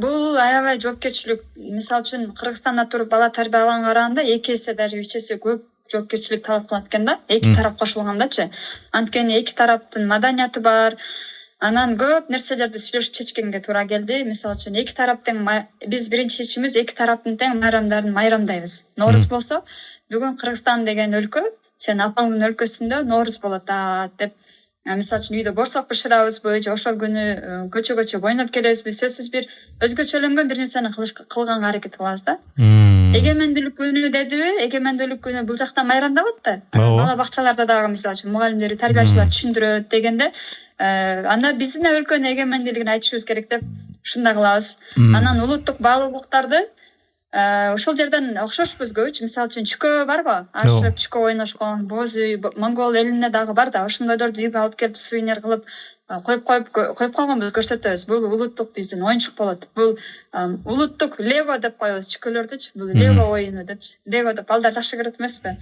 Бул аябай жоопкерчилик. Мисалы үчүн Кыргызстанда туруп бала тарбиялаганга караганда 2 эсе даже 3 эсе көп жоопкерчилик талап кылат экен да. Эки тарап кошулгандачы. Анткени эки тараптын маданияты бар. Анан көп нерселерди сүйлөшүп чечкенге туура келди. Мисалы үчүн эки тараптын биз биринчи чечимибиз эки тараптын тең майрамдарын майрамдайбыз. Норуз болсо, бүгүн Кыргызстан деген өлкө, сен апаңдын өлкөсүндө Норуз болот деп. Мисалы үчүн үйдө борсок бышырабызбы же ошол күнү көчө бойноп келебизби, сөзсүз бир өзгөчөлөнгөн бир нерсени кылганга аракет кылабыз да. Эгемендүүлүк күнү дедиби? Эгемендүүлүк күнү бул жакта майрамдалат да. Бала бакчаларда дагы мисалы үчүн мугалимдер, тарбиячылар түшүндүрөт дегенде, анда биздин өлкөнүн эгемендүүлүгүн айтышыбыз керек деп ушундай кылабыз. Анан улуттук баалуулуктарды ошол жерден окшошпуз көбүчү. Мисалы үчүн чүкө барбы? Ашып чүкө ойношкон, боз үй, монгол элинде дагы бар да. Ошондойлорду үйгө алып келип сувенир кылып коюп койгонбуз, көрсөтөбүз. Бул улуттук биздин оюнчук болот. Бул улуттук лего деп коебуз чүкөлөрдүчү. Бул лего оюну депчи. Лего деп балдар жакшы көрөт эмеспи?